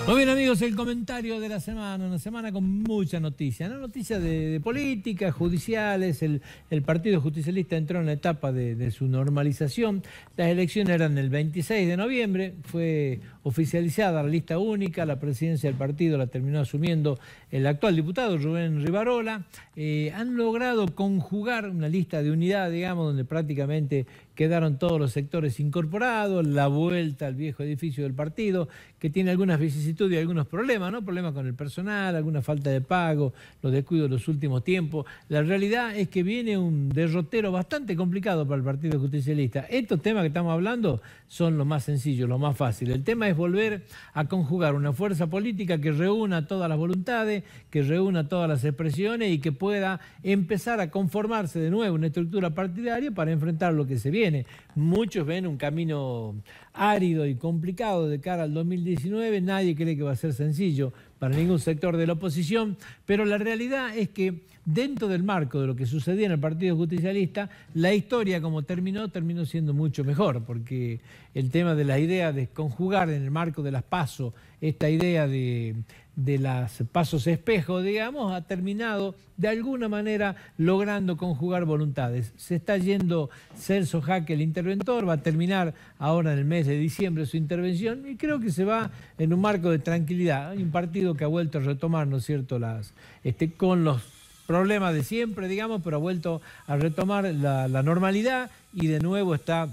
Muy bien, amigos, el comentario de la semana, una semana con mucha noticia, ¿no? Noticias de política, judiciales, el Partido Justicialista entró en la etapa de su normalización. Las elecciones eran el 26 de noviembre, fue oficializada la lista única, la presidencia del partido la terminó asumiendo el actual diputado Rubén Rivarola. Han logrado conjugar una lista de unidad, digamos, donde prácticamente quedaron todos los sectores incorporados, la vuelta al viejo edificio del partido, que tiene algunas vicisitudes y algunos problemas, ¿no? Problemas con el personal, alguna falta de pago, los descuidos de los últimos tiempos. La realidad es que viene un derrotero bastante complicado para el Partido Justicialista. Estos temas que estamos hablando son los más sencillos, los más fáciles. El tema es volver a conjugar una fuerza política que reúna todas las voluntades, que reúna todas las expresiones y que pueda empezar a conformarse de nuevo una estructura partidaria para enfrentar lo que se viene. Muchos ven un camino árido y complicado de cara al 2019, nadie cree que va a ser sencillo para ningún sector de la oposición, pero la realidad es que dentro del marco de lo que sucedía en el Partido Justicialista, la historia como terminó siendo mucho mejor, porque el tema de las ideas de conjugar en el marco de las PASO, esta idea de las pasos espejo, digamos, ha terminado de alguna manera logrando conjugar voluntades. Se está yendo Celso Jaque, el interventor, va a terminar ahora en el mes de diciembre su intervención y creo que se va en un marco de tranquilidad. Hay un partido que ha vuelto a retomar, ¿no es cierto?, con los problemas de siempre, digamos, pero ha vuelto a retomar la normalidad y de nuevo está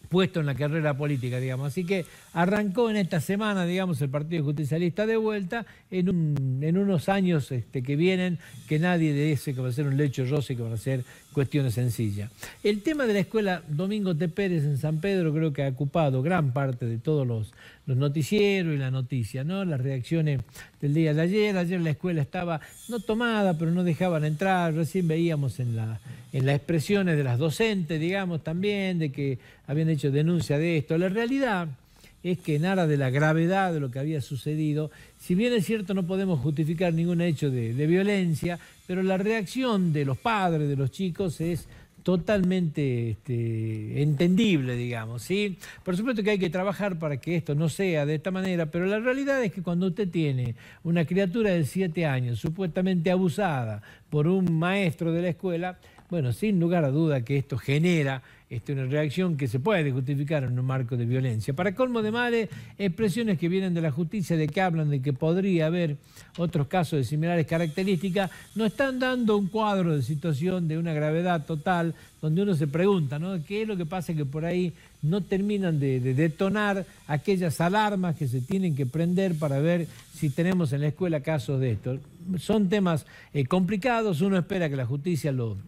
puesto en la carrera política, digamos. Así que arrancó en esta semana, digamos, el Partido Justicialista de vuelta en unos años que vienen, que nadie dice que va a ser un lecho rosa y que van a ser cuestiones sencillas. El tema de la escuela Domingo T. Pérez en San Pedro creo que ha ocupado gran parte de todos los noticieros y la noticia, ¿no? Las reacciones del día de ayer. Ayer la escuela estaba no tomada, pero no dejaban entrar. Recién veíamos en las expresiones de las docentes, digamos, también, de que habían hecho denuncia de esto. La realidad es que en aras de la gravedad de lo que había sucedido, si bien es cierto no podemos justificar ningún hecho de violencia, pero la reacción de los padres, de los chicos, es totalmente entendible, digamos, ¿sí? Por supuesto que hay que trabajar para que esto no sea de esta manera, pero la realidad es que cuando usted tiene una criatura de 7 años supuestamente abusada por un maestro de la escuela, bueno, sin lugar a duda que esto genera una reacción que se puede justificar en un marco de violencia. Para colmo de males, expresiones que vienen de la justicia, de que hablan de que podría haber otros casos de similares características, nos están dando un cuadro de situación de una gravedad total, donde uno se pregunta, ¿no? ¿Qué es lo que pasa? Que por ahí no terminan de detonar aquellas alarmas que se tienen que prender para ver si tenemos en la escuela casos de esto. Son temas complicados, uno espera que la justicia lo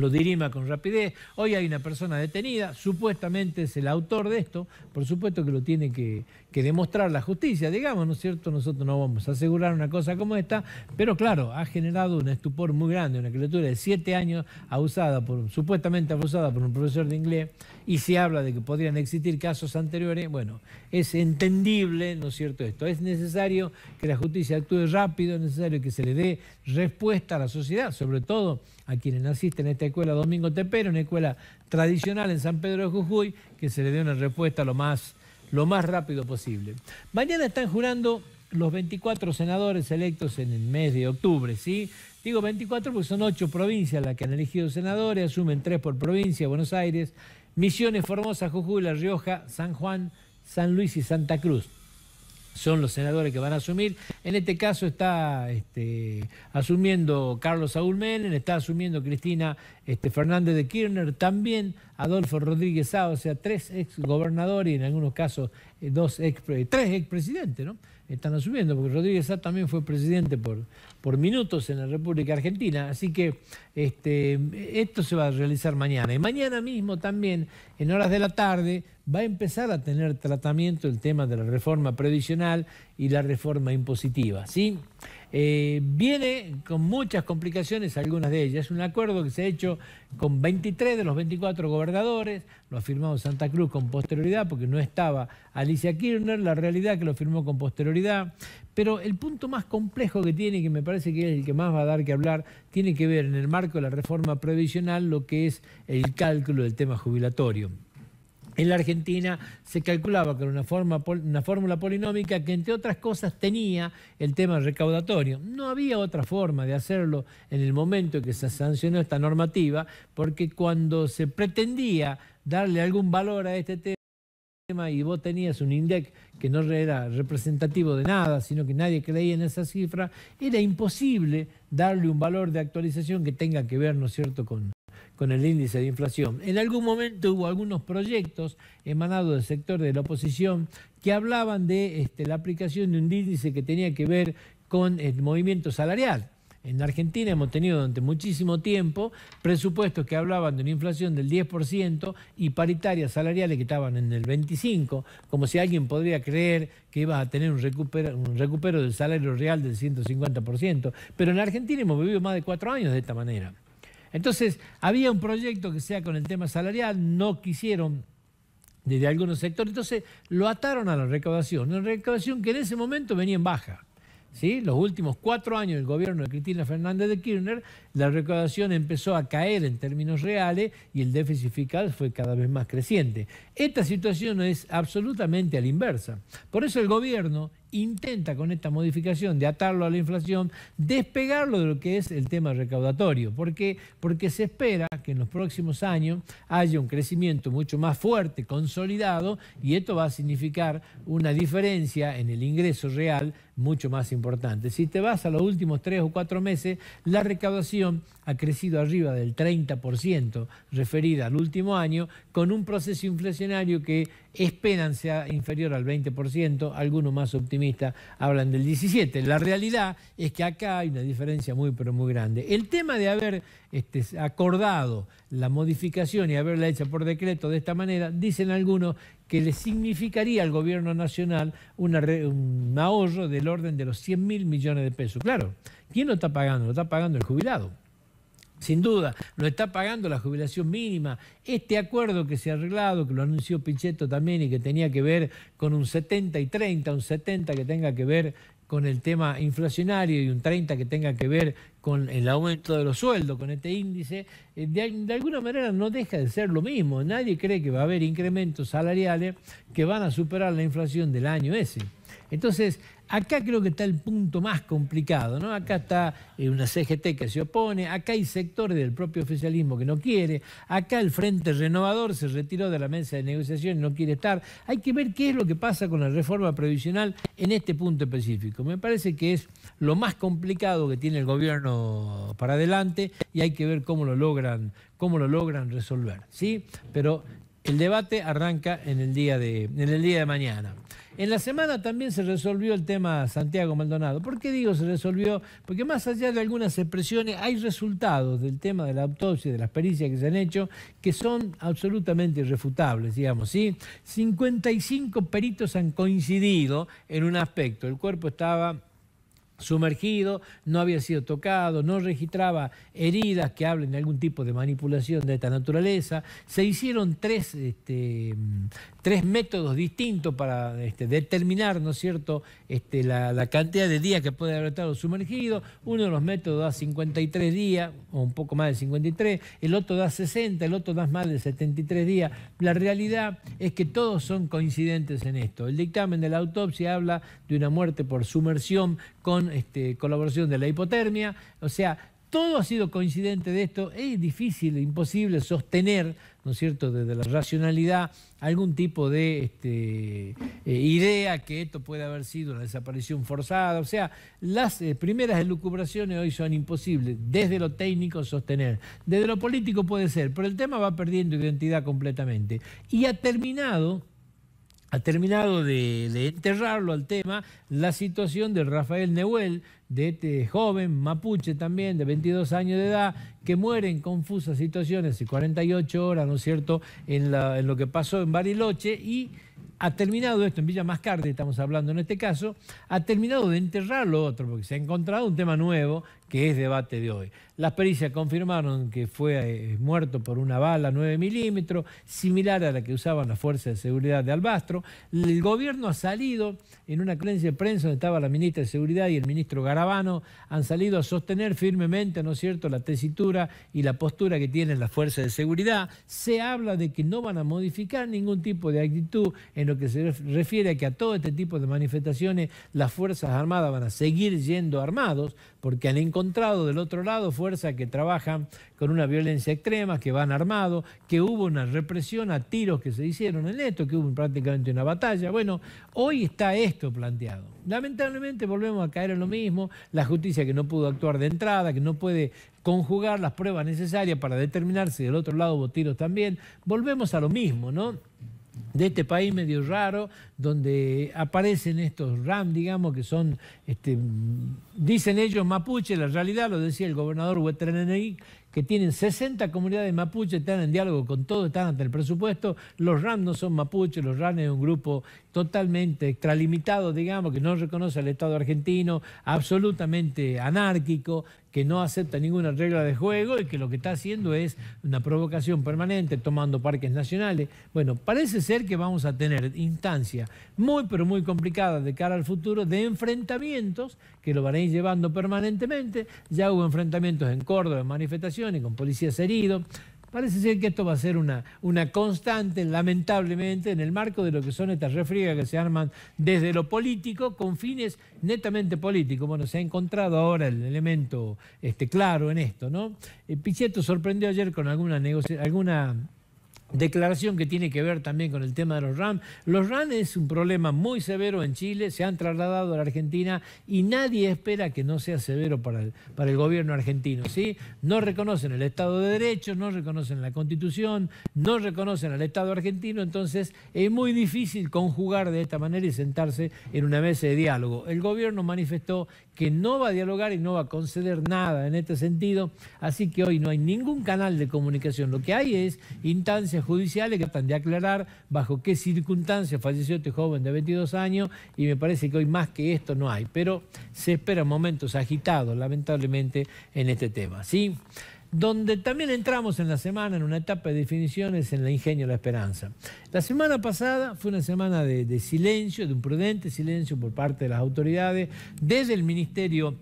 dirima con rapidez. Hoy hay una persona detenida, supuestamente es el autor de esto, por supuesto que lo tiene que demostrar la justicia, digamos, ¿no es cierto? Nosotros no vamos a asegurar una cosa como esta, pero claro, ha generado un estupor muy grande, una criatura de 7 años supuestamente abusada por un profesor de inglés, y se habla de que podrían existir casos anteriores. Bueno, es entendible, ¿no es cierto?, esto. Es necesario que la justicia actúe rápido, es necesario que se le dé respuesta a la sociedad, sobre todo a quienes asisten a esta escuela Domingo T. Pérez, una escuela tradicional en San Pedro de Jujuy, que se le dé una respuesta lo más rápido posible. Mañana están jurando los 24 senadores electos en el mes de octubre, ¿sí? Digo 24 porque son 8 provincias las que han elegido senadores, asumen 3 por provincia: Buenos Aires, Misiones, Formosa, Jujuy, La Rioja, San Juan, San Luis y Santa Cruz. Son los senadores que van a asumir. En este caso está asumiendo Carlos Saúl Menem, está asumiendo Cristina Fernández de Kirchner, también Adolfo Rodríguez Sá, o sea, 3 exgobernadores y en algunos casos 3 expresidentes, ¿no? Están asumiendo, porque Rodríguez Sá también fue presidente por minutos en la República Argentina. Así que esto se va a realizar mañana. Y mañana mismo también, en horas de la tarde, va a empezar a tener tratamiento el tema de la reforma previsional y la reforma impositiva, ¿sí? Viene con muchas complicaciones, algunas de ellas. Es un acuerdo que se ha hecho con 23 de los 24 gobernadores, lo ha firmado Santa Cruz con posterioridad porque no estaba Alicia Kirchner, la realidad es que lo firmó con posterioridad, pero el punto más complejo que tiene, que me parece que es el que más va a dar que hablar, tiene que ver en el marco de la reforma previsional lo que es el cálculo del tema jubilatorio. En la Argentina se calculaba con una fórmula polinómica que, entre otras cosas, tenía el tema recaudatorio. No había otra forma de hacerlo en el momento en que se sancionó esta normativa, porque cuando se pretendía darle algún valor a este tema y vos tenías un INDEC que no era representativo de nada, sino que nadie creía en esa cifra, era imposible darle un valor de actualización que tenga que ver, ¿no es cierto?, con el índice de inflación. En algún momento hubo algunos proyectos emanados del sector de la oposición que hablaban de la aplicación de un índice que tenía que ver con el movimiento salarial. En Argentina hemos tenido durante muchísimo tiempo presupuestos que hablaban de una inflación del 10% y paritarias salariales que estaban en el 25%, como si alguien podría creer que iba a tener un recupero del salario real del 150%. Pero en Argentina hemos vivido más de 4 años de esta manera. Entonces, había un proyecto que sea con el tema salarial, no quisieron desde algunos sectores, entonces lo ataron a la recaudación, una recaudación que en ese momento venía en baja. ¿Sí? Los últimos 4 años del gobierno de Cristina Fernández de Kirchner, la recaudación empezó a caer en términos reales y el déficit fiscal fue cada vez más creciente. Esta situación es absolutamente a la inversa. Por eso el gobierno intenta con esta modificación de atarlo a la inflación, despegarlo de lo que es el tema recaudatorio. ¿Por qué? Porque se espera que en los próximos años haya un crecimiento mucho más fuerte, consolidado, y esto va a significar una diferencia en el ingreso real mucho más importante. Si te vas a los últimos 3 o 4 meses, la recaudación ha crecido arriba del 30% referida al último año, con un proceso inflacionario que esperan sea inferior al 20%, algunos más optimistas hablan del 17%. La realidad es que acá hay una diferencia muy, pero muy grande. El tema de haber acordado la modificación y haberla hecha por decreto de esta manera, dicen algunos que le significaría al gobierno nacional un ahorro del orden de los 100.000 millones de pesos. Claro, ¿quién lo está pagando? Lo está pagando el jubilado. Sin duda, lo está pagando la jubilación mínima. Este acuerdo que se ha arreglado, que lo anunció Pichetto también y que tenía que ver con un 70 y 30, un 70 que tenga que ver con el tema inflacionario y un 30 que tenga que ver con el aumento de los sueldos, con este índice, de alguna manera no deja de ser lo mismo. Nadie cree que va a haber incrementos salariales que van a superar la inflación del año ese. Entonces, acá creo que está el punto más complicado, ¿no? Acá está una CGT que se opone, acá hay sectores del propio oficialismo que no quiere, acá el Frente Renovador se retiró de la mesa de negociación y no quiere estar. Hay que ver qué es lo que pasa con la reforma previsional en este punto específico. Me parece que es lo más complicado que tiene el gobierno para adelante y hay que ver cómo lo logran resolver, ¿sí? Pero el debate arranca en el día de mañana. En la semana también se resolvió el tema Santiago Maldonado. ¿Por qué digo se resolvió? Porque más allá de algunas expresiones, hay resultados del tema de la autopsia, de las pericias que se han hecho, que son absolutamente irrefutables, digamos, ¿sí? 55 peritos han coincidido en un aspecto. El cuerpo estaba sumergido, no había sido tocado, no registraba heridas que hablen de algún tipo de manipulación de esta naturaleza. Se hicieron tres métodos distintos para determinar, ¿no es cierto?, la cantidad de días que puede haber estado sumergido. Uno de los métodos da 53 días, o un poco más de 53, el otro da 60, el otro da más de 73 días. La realidad es que todos son coincidentes en esto. El dictamen de la autopsia habla de una muerte por sumersión con colaboración de la hipotermia, o sea, todo ha sido coincidente de esto. Es difícil, imposible sostener, ¿no es cierto?, desde la racionalidad algún tipo de idea que esto puede haber sido una desaparición forzada. O sea, las primeras elucubraciones hoy son imposibles desde lo técnico sostener. Desde lo político puede ser, pero el tema va perdiendo identidad completamente. Y ha terminado de enterrarlo al tema la situación de Rafael Neuel, de este joven mapuche también, de 22 años de edad, que muere en confusas situaciones de 48 horas, ¿no es cierto?, en lo que pasó en Bariloche, y ha terminado esto en Villa Mascardi, estamos hablando en este caso, ha terminado de enterrar lo otro, porque se ha encontrado un tema nuevo que es debate de hoy. Las pericias confirmaron que fue muerto por una bala 9 milímetros, similar a la que usaban las fuerzas de seguridad de Albastro. El gobierno ha salido, en una conferencia de prensa donde estaba la ministra de Seguridad y el ministro Garabano, han salido a sostener firmemente, ¿no es cierto?, la tesitura y la postura que tienen las fuerzas de seguridad. Se habla de que no van a modificar ningún tipo de actitud en lo que se refiere a que a todo este tipo de manifestaciones las Fuerzas Armadas van a seguir yendo armados, porque han encontrado del otro lado fuerzas que trabajan con una violencia extrema, que van armados, que hubo una represión a tiros que se hicieron en esto, que hubo prácticamente una batalla. Bueno, hoy está esto planteado. Lamentablemente volvemos a caer en lo mismo, la justicia que no pudo actuar de entrada, que no puede conjugar las pruebas necesarias para determinar si del otro lado hubo tiros también. Volvemos a lo mismo, ¿no?, de este país medio raro, donde aparecen estos RAM, digamos, que son, dicen ellos mapuche, la realidad lo decía el gobernador Huetrenenegui, que tienen 60 comunidades mapuche, están en diálogo con todo, están ante el presupuesto. Los RAM no son mapuche, los RAM es un grupo totalmente extralimitado, digamos, que no reconoce al Estado argentino, absolutamente anárquico, que no acepta ninguna regla de juego y que lo que está haciendo es una provocación permanente, tomando parques nacionales. Bueno, parece ser que vamos a tener instancias muy, pero muy complicadas de cara al futuro de enfrentamientos que lo van a ir llevando permanentemente. Ya hubo enfrentamientos en Córdoba, en manifestaciones, con policías heridos. Parece ser que esto va a ser una constante, lamentablemente, en el marco de lo que son estas refriegas que se arman desde lo político con fines netamente políticos. Bueno, se ha encontrado ahora el elemento claro en esto, ¿no? Pichetto sorprendió ayer con alguna declaración que tiene que ver también con el tema de los RAM. Los RAM es un problema muy severo en Chile, se han trasladado a la Argentina y nadie espera que no sea severo para el gobierno argentino, ¿sí? No reconocen el Estado de Derecho, no reconocen la Constitución, no reconocen al Estado argentino, entonces es muy difícil conjugar de esta manera y sentarse en una mesa de diálogo. El gobierno manifestó que no va a dialogar y no va a conceder nada en este sentido, así que hoy no hay ningún canal de comunicación. Lo que hay es instancias judiciales que tratan de aclarar bajo qué circunstancias falleció este joven de 22 años y me parece que hoy más que esto no hay, pero se esperan momentos agitados, lamentablemente, en este tema, ¿sí? Donde también entramos en la semana en una etapa de definiciones en la Ingenio La Esperanza. La semana pasada fue una semana de silencio, de un prudente silencio por parte de las autoridades. Desde el Ministerio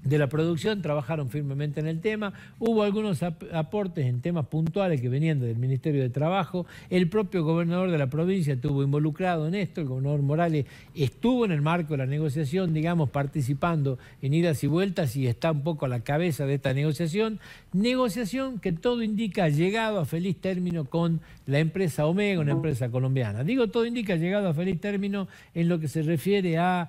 de la Producción trabajaron firmemente en el tema. Hubo algunos aportes en temas puntuales que venían del Ministerio de Trabajo. El propio gobernador de la provincia estuvo involucrado en esto. El gobernador Morales estuvo en el marco de la negociación, digamos, participando en idas y vueltas y está un poco a la cabeza de esta negociación. Negociación que todo indica ha llegado a feliz término con la empresa Omega, una empresa colombiana. Digo, todo indica ha llegado a feliz término en lo que se refiere a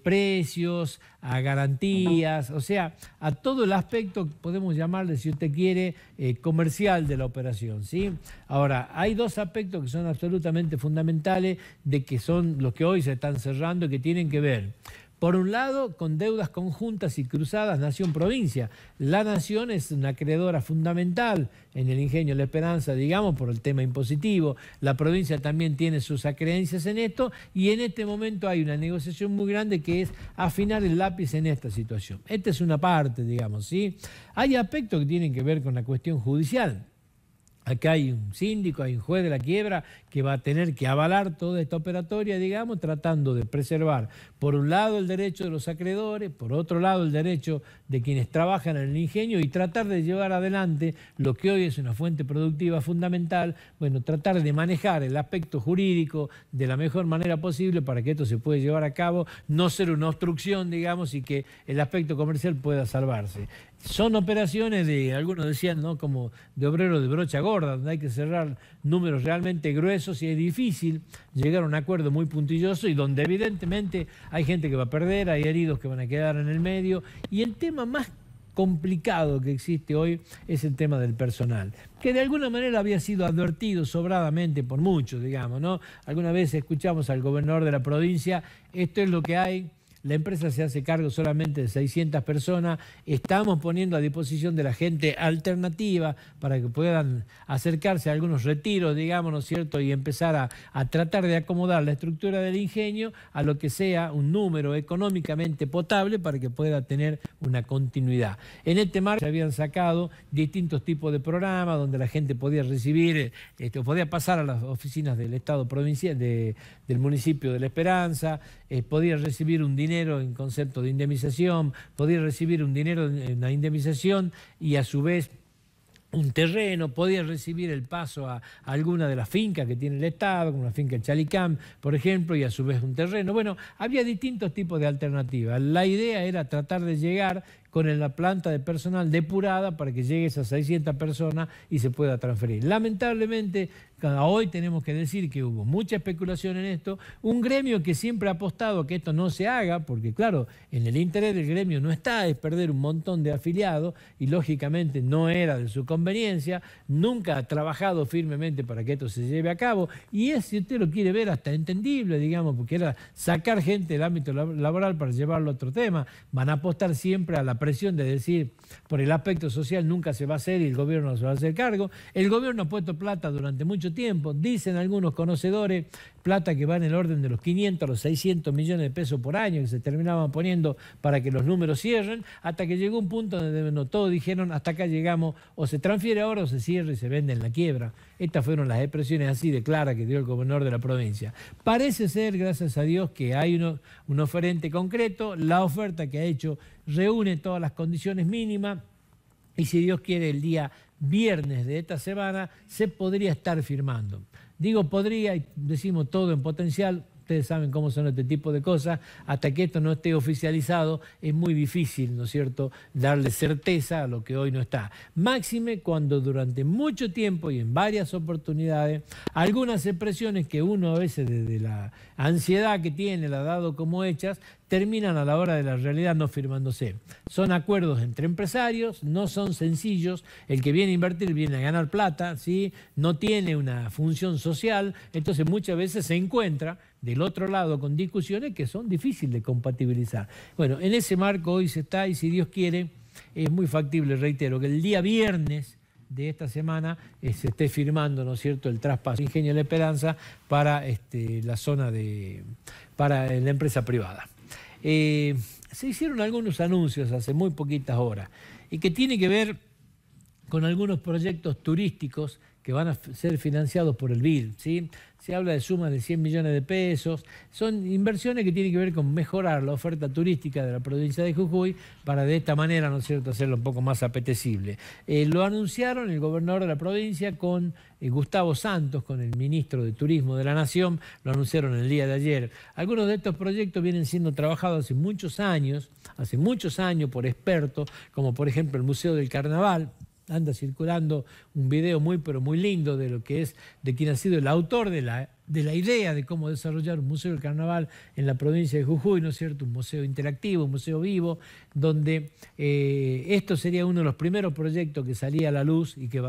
precios, a garantías, o sea, a todo el aspecto, podemos llamarle, si usted quiere, comercial de la operación, ¿sí? Ahora, hay dos aspectos que son absolutamente fundamentales, de que son los que hoy se están cerrando y que tienen que ver. Por un lado, con deudas conjuntas y cruzadas Nación-Provincia. La Nación es una acreedora fundamental en el Ingenio La Esperanza, digamos, por el tema impositivo. La provincia también tiene sus acreencias en esto y en este momento hay una negociación muy grande que es afinar el lápiz en esta situación. Esta es una parte, digamos, ¿sí? Hay aspectos que tienen que ver con la cuestión judicial. Acá hay un síndico, hay un juez de la quiebra que va a tener que avalar toda esta operatoria, digamos, tratando de preservar, por un lado, el derecho de los acreedores, por otro lado, el derecho de quienes trabajan en el ingenio y tratar de llevar adelante lo que hoy es una fuente productiva fundamental, bueno, tratar de manejar el aspecto jurídico de la mejor manera posible para que esto se pueda llevar a cabo, no ser una obstrucción, digamos, y que el aspecto comercial pueda salvarse. Son operaciones de, algunos decían, ¿no?, como de obrero de brocha gorda, donde hay que cerrar números realmente gruesos y es difícil llegar a un acuerdo muy puntilloso y donde evidentemente hay gente que va a perder, hay heridos que van a quedar en el medio y el tema más complicado que existe hoy es el tema del personal, que de alguna manera había sido advertido sobradamente por muchos, digamos, ¿no? Alguna vez escuchamos al gobernador de la provincia, esto es lo que hay. la empresa se hace cargo solamente de 600 personas, estamos poniendo a disposición de la gente alternativa para que puedan acercarse a algunos retiros, digamos, ¿no es cierto?, y empezar a tratar de acomodar la estructura del ingenio a lo que sea un número económicamente potable para que pueda tener una continuidad. En este marco se habían sacado distintos tipos de programas donde la gente podía recibir, podía pasar a las oficinas del Estado provincial, del municipio de La Esperanza, podía recibir un dinero en concepto de indemnización, podía recibir un dinero en la indemnización y a su vez un terreno, podía recibir el paso a alguna de las fincas que tiene el Estado, como la finca del Chalicán, por ejemplo, y a su vez un terreno. Bueno, había distintos tipos de alternativas. La idea era tratar de llegar con la planta de personal depurada para que llegue esas 600 personas y se pueda transferir. Lamentablemente, hoy tenemos que decir que hubo mucha especulación en esto, un gremio que siempre ha apostado a que esto no se haga, porque claro, en el interés del gremio no está, es perder un montón de afiliados y lógicamente no era de su conveniencia, nunca ha trabajado firmemente para que esto se lleve a cabo y es, si usted lo quiere ver, hasta entendible, digamos, porque era sacar gente del ámbito laboral para llevarlo a otro tema. Van a apostar siempre a la presión de decir, por el aspecto social nunca se va a hacer y el gobierno no se va a hacer cargo. El gobierno ha puesto plata durante mucho tiempo, dicen algunos conocedores, plata que va en el orden de los 500 a los 600 millones de pesos por año que se terminaban poniendo para que los números cierren, hasta que llegó un punto donde no, todos dijeron hasta acá llegamos, o se transfiere ahora o se cierra y se vende en la quiebra. Estas fueron las expresiones así de claras que dio el gobernador de la provincia. Parece ser, gracias a Dios, que hay un oferente concreto, la oferta que ha hecho reúne todas las condiciones mínimas y si Dios quiere el día viernes de esta semana se podría estar firmando. Digo podría y decimos todo en potencial. Ustedes saben cómo son este tipo de cosas, hasta que esto no esté oficializado es muy difícil, ¿no es cierto?, darle certeza a lo que hoy no está. Máxime cuando durante mucho tiempo y en varias oportunidades, algunas expresiones que uno a veces desde la ansiedad que tiene, la ha dado como hechas, terminan a la hora de la realidad no firmándose. Son acuerdos entre empresarios, no son sencillos, el que viene a invertir viene a ganar plata, ¿sí?, no tiene una función social, entonces muchas veces se encuentra del otro lado con discusiones que son difíciles de compatibilizar. Bueno, en ese marco hoy se está y si Dios quiere es muy factible, reitero, que el día viernes de esta semana se esté firmando, ¿no es cierto?, el traspaso Ingenio La Esperanza para la zona para la empresa privada. Se hicieron algunos anuncios hace muy poquitas horas y que tiene que ver con algunos proyectos turísticos que van a ser financiados por el BID, ¿sí? Se habla de sumas de 100 millones de pesos, son inversiones que tienen que ver con mejorar la oferta turística de la provincia de Jujuy para de esta manera, ¿no es cierto?, hacerlo un poco más apetecible. Lo anunciaron el gobernador de la provincia con Gustavo Santos, con el ministro de Turismo de la Nación, lo anunciaron el día de ayer. Algunos de estos proyectos vienen siendo trabajados hace muchos años por expertos, como por ejemplo el Museo del Carnaval. Anda circulando un video muy pero muy lindo de lo que es, de quien ha sido el autor de la idea de cómo desarrollar un museo del carnaval en la provincia de Jujuy, ¿no es cierto? Un museo interactivo, un museo vivo, donde esto sería uno de los primeros proyectos que salía a la luz y que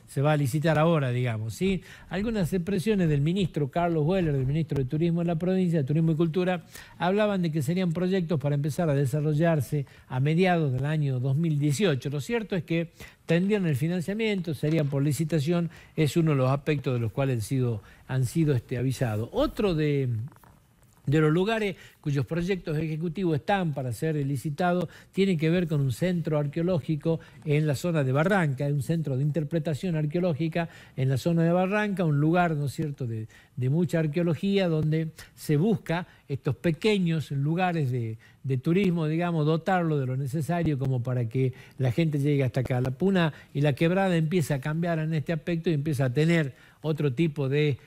se va a licitar ahora, digamos, ¿sí? Algunas expresiones del ministro Carlos Weller, del ministro de Turismo de la provincia, de Turismo y Cultura, hablaban de que serían proyectos para empezar a desarrollarse a mediados del año 2018. Lo cierto es que tendrían el financiamiento, serían por licitación, es uno de los aspectos de los cuales han sido avisados. Otro de los lugares cuyos proyectos ejecutivos están para ser licitados tiene que ver con un centro arqueológico en la zona de Barranca, un centro de interpretación arqueológica en la zona de Barranca, un lugar, ¿no es cierto?, de mucha arqueología donde se busca estos pequeños lugares de turismo, digamos, dotarlo de lo necesario como para que la gente llegue hasta acá. La Puna y la Quebrada empieza a cambiar en este aspecto y empieza a tener otro tipo de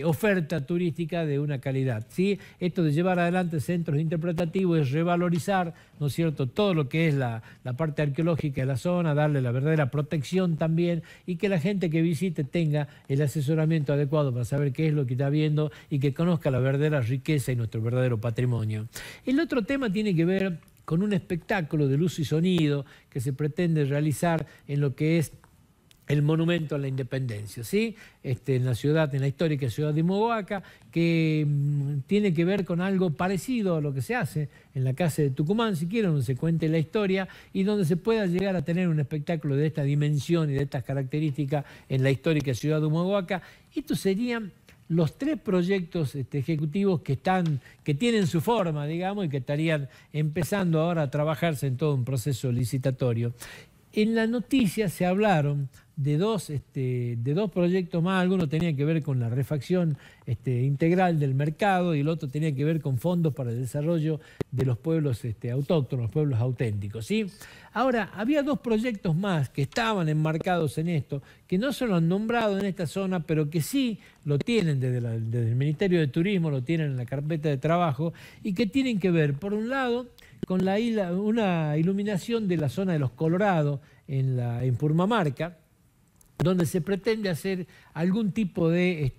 oferta turística de una calidad, ¿sí? Esto de llevar adelante centros interpretativos es revalorizar, ¿no es cierto?, todo lo que es la parte arqueológica de la zona, darle la verdadera protección también y que la gente que visite tenga el asesoramiento adecuado para saber qué es lo que está viendo y que conozca la verdadera riqueza y nuestro verdadero patrimonio. El otro tema tiene que ver con un espectáculo de luz y sonido que se pretende realizar en lo que es el monumento a la independencia, ¿sí? En la ciudad, en la histórica ciudad de Mogoaca, que tiene que ver con algo parecido a lo que se hace en la Casa de Tucumán, si quieren, donde se cuente la historia y donde se pueda llegar a tener un espectáculo de esta dimensión y de estas características en la histórica ciudad de Mogoaca. Estos serían los 3 proyectos ejecutivos que tienen su forma, digamos, y que estarían empezando ahora a trabajarse en todo un proceso licitatorio. En la noticia se hablaron de dos proyectos más. Alguno tenía que ver con la refacción integral del mercado y el otro tenía que ver con fondos para el desarrollo de los pueblos autóctonos, los pueblos auténticos, ¿sí? Ahora, había 2 proyectos más que estaban enmarcados en esto, que no se lo han nombrado en esta zona, pero que sí lo tienen desde el Ministerio de Turismo, lo tienen en la carpeta de trabajo, y que tienen que ver, por un lado, con una iluminación de la zona de Los Colorados en Purmamarca, donde se pretende hacer algún tipo de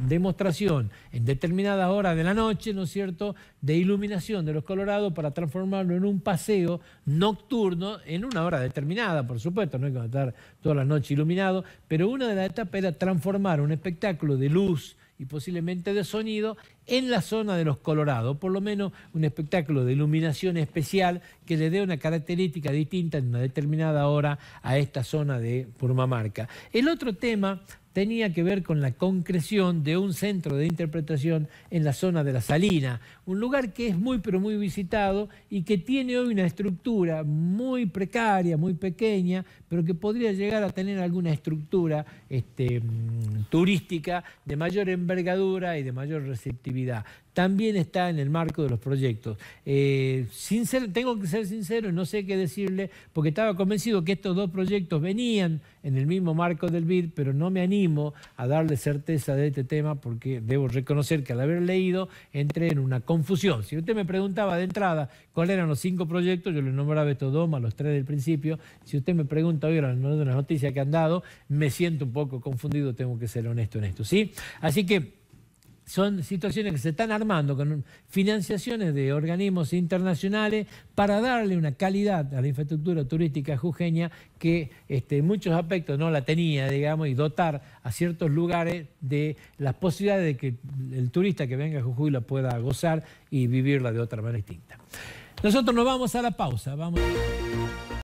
demostración en determinadas horas de la noche, ¿no es cierto?, de iluminación de Los Colorados para transformarlo en un paseo nocturno en una hora determinada, por supuesto, no hay que estar toda la noche iluminado, pero una de las etapas era transformar un espectáculo de luz y posiblemente de sonido en la zona de Los Colorados, por lo menos un espectáculo de iluminación especial que le dé una característica distinta en una determinada hora a esta zona de Purmamarca. El otro tema tenía que ver con la concreción de un centro de interpretación en la zona de La Salina, un lugar que es muy pero muy visitado y que tiene hoy una estructura muy precaria, muy pequeña, pero que podría llegar a tener alguna estructura turística de mayor envergadura y de mayor receptividad. También está en el marco de los proyectos. Tengo que ser sincero y no sé qué decirle, porque estaba convencido que estos 2 proyectos venían en el mismo marco del BID, pero no me animo a darle certeza de este tema porque debo reconocer que al haber leído entré en una confusión. Si usted me preguntaba de entrada cuáles eran los 5 proyectos, yo le nombraba estos 2 más los 3 del principio. Si usted me pregunta hoy de las noticias que han dado, me siento un poco confundido, tengo que ser honesto en esto, ¿sí? Así que son situaciones que se están armando con financiaciones de organismos internacionales para darle una calidad a la infraestructura turística jujeña que en muchos aspectos no la tenía, digamos, y dotar a ciertos lugares de las posibilidades de que el turista que venga a Jujuy la pueda gozar y vivirla de otra manera distinta. Nosotros nos vamos a la pausa.